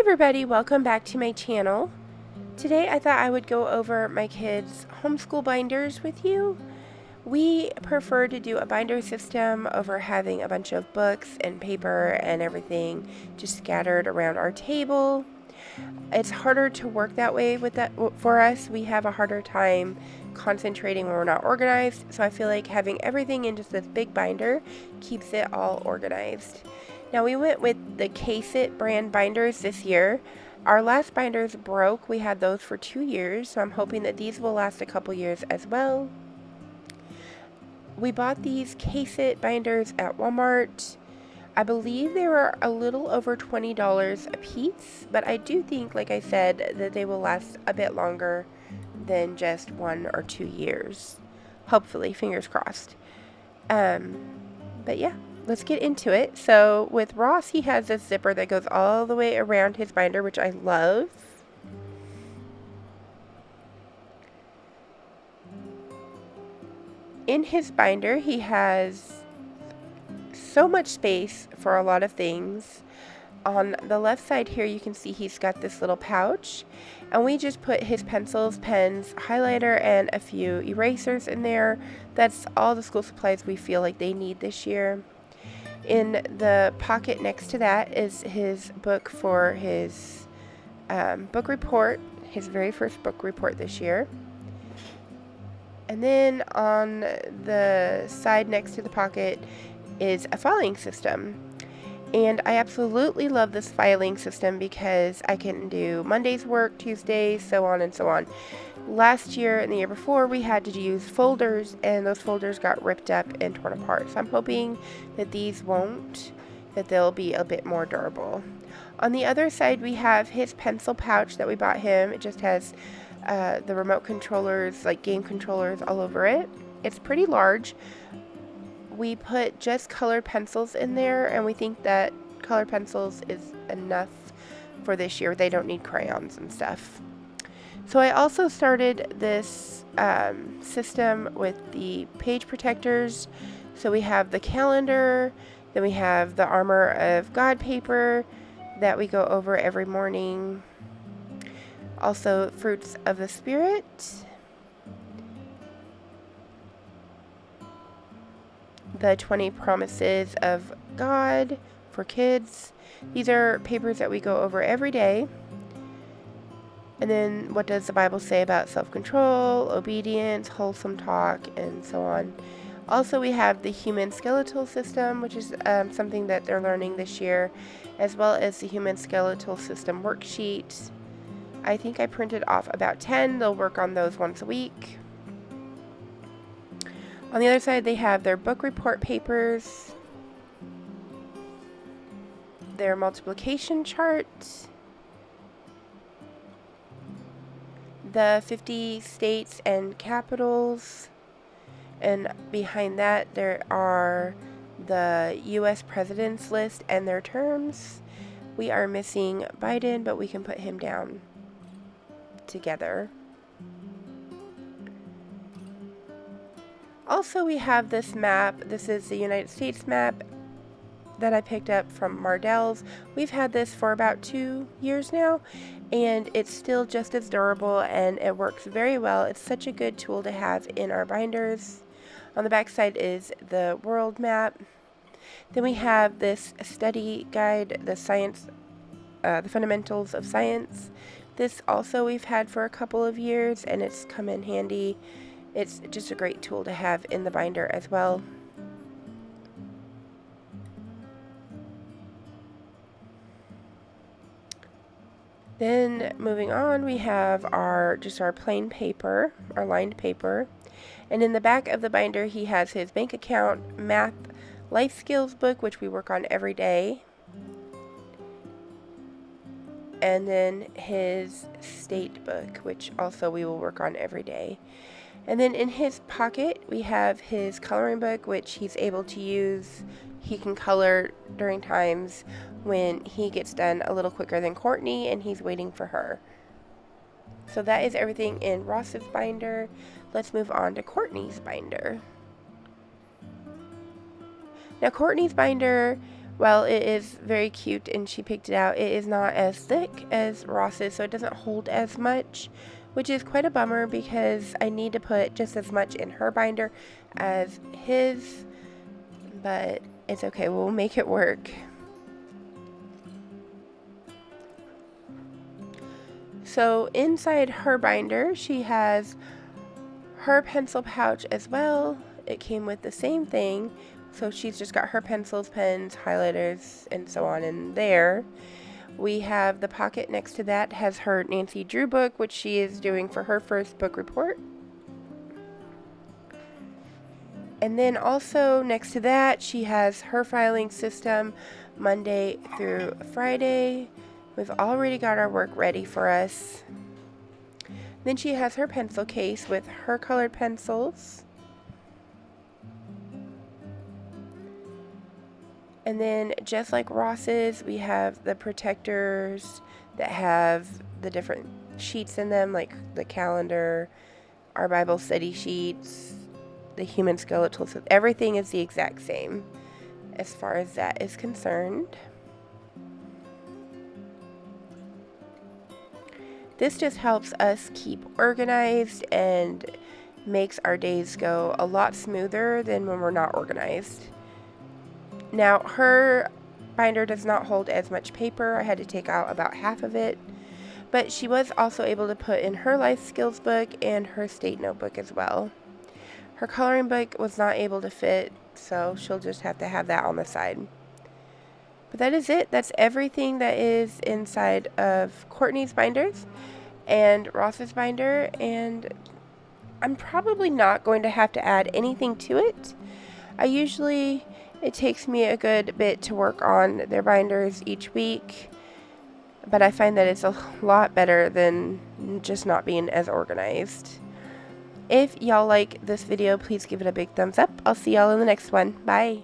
everybody, welcome back to my channel. Today I thought I would go over my kids' homeschool binders with you. We prefer to do a binder system over having a bunch of books and paper and everything just scattered around our table. It's harder to work that way with that for us. We have a harder time concentrating when we're not organized, so I feel like having everything in just this big binder keeps it all organized. Now we went with the K-Sit brand binders this year. Our last binders broke. We had those for 2 years, so I'm hoping that these will last a couple years as well. We bought these K-Sit binders at Walmart. I believe they were a little over $20 a piece, but I do think, like I said, that they will last a bit longer than just 1 or 2 years. Hopefully, fingers crossed. But yeah, let's get into it. So with Ross, he has this zipper that goes all the way around his binder, which I love. In his binder, he has so much space for a lot of things. On the left side here, you can see he's got this little pouch, and we just put his pencils, pens, highlighter, and a few erasers in there. That's all the school supplies we feel like they need this year. In the pocket next to that is his book for his book report, his very first book report this year. And then on the side next to the pocket is a filing system. And I absolutely love this filing system because I can do Monday's work, Tuesdays, so on and so on. Last year and the year before, we had to use folders, and those folders got ripped up and torn apart. So I'm hoping that these won't, that they'll be a bit more durable. On the other side, we have his pencil pouch that we bought him. It just has the remote controllers, like game controllers, all over it. It's pretty large. We put just colored pencils in there, and we think that colored pencils is enough for this year. They don't need crayons and stuff. So I also started this system with the page protectors. So we have the calendar, then we have the Armor of God paper that we go over every morning. Also, Fruits of the Spirit. The 20 Promises of God for kids. These are papers that we go over every day. And then what does the Bible say about self-control, obedience, wholesome talk, and so on. Also, we have the Human Skeletal System, which is something that they're learning this year, as well as the Human Skeletal System worksheet. I think I printed off about 10. They'll work on those once a week. On the other side, they have their book report papers, their multiplication chart, the 50 states and capitals, and behind that there are the U.S. presidents list and their terms. We are missing Biden, but we can put him down together. Also, we have this map. This is the United States map that I picked up from Mardel's. We've had this for about 2 years now, and it's still just as durable, and it works very well. It's such a good tool to have in our binders. On the back side is the world map. Then we have this study guide, the fundamentals of science. This also we've had for a couple of years, and it's come in handy. It's just a great tool to have in the binder as well. Then moving on, we have our plain paper, our lined paper. And in the back of the binder, he has his bank account, math, life skills book, which we work on every day. And then his state book, which also we will work on every day. And then in his pocket, we have his coloring book, which he's able to use. He can color during times when he gets done a little quicker than Courtney and he's waiting for her. So that is everything in Ross's binder. Let's move on to Courtney's binder. Now Courtney's binder, Well, it is very cute and she picked it out. It is not as thick as Ross's, so it doesn't hold as much, which is quite a bummer because I need to put just as much in her binder as his, but it's okay. We'll make it work. So inside her binder, she has her pencil pouch as well. It came with the same thing. So she's just got her pencils, pens, highlighters, and so on in there. We have the pocket next to that has her Nancy Drew book, which she is doing for her first book report. And then also next to that, she has her filing system Monday through Friday. We've already got our work ready for us. Then she has her pencil case with her colored pencils. And then just like Ross's, we have the protectors that have the different sheets in them, like the calendar, our Bible study sheets, the human skeletal. So everything is the exact same as far as that is concerned. This just helps us keep organized and makes our days go a lot smoother than when we're not organized. Now, her binder does not hold as much paper. I had to take out about half of it. But she was also able to put in her life skills book and her state notebook as well. Her coloring book was not able to fit, so she'll just have to have that on the side. But that is it. That's everything that is inside of Courtney's binders and Ross's binder. And I'm probably not going to have to add anything to it. It takes me a good bit to work on their binders each week, but I find that it's a lot better than just not being as organized. If y'all like this video, please give it a big thumbs up. I'll see y'all in the next one. Bye.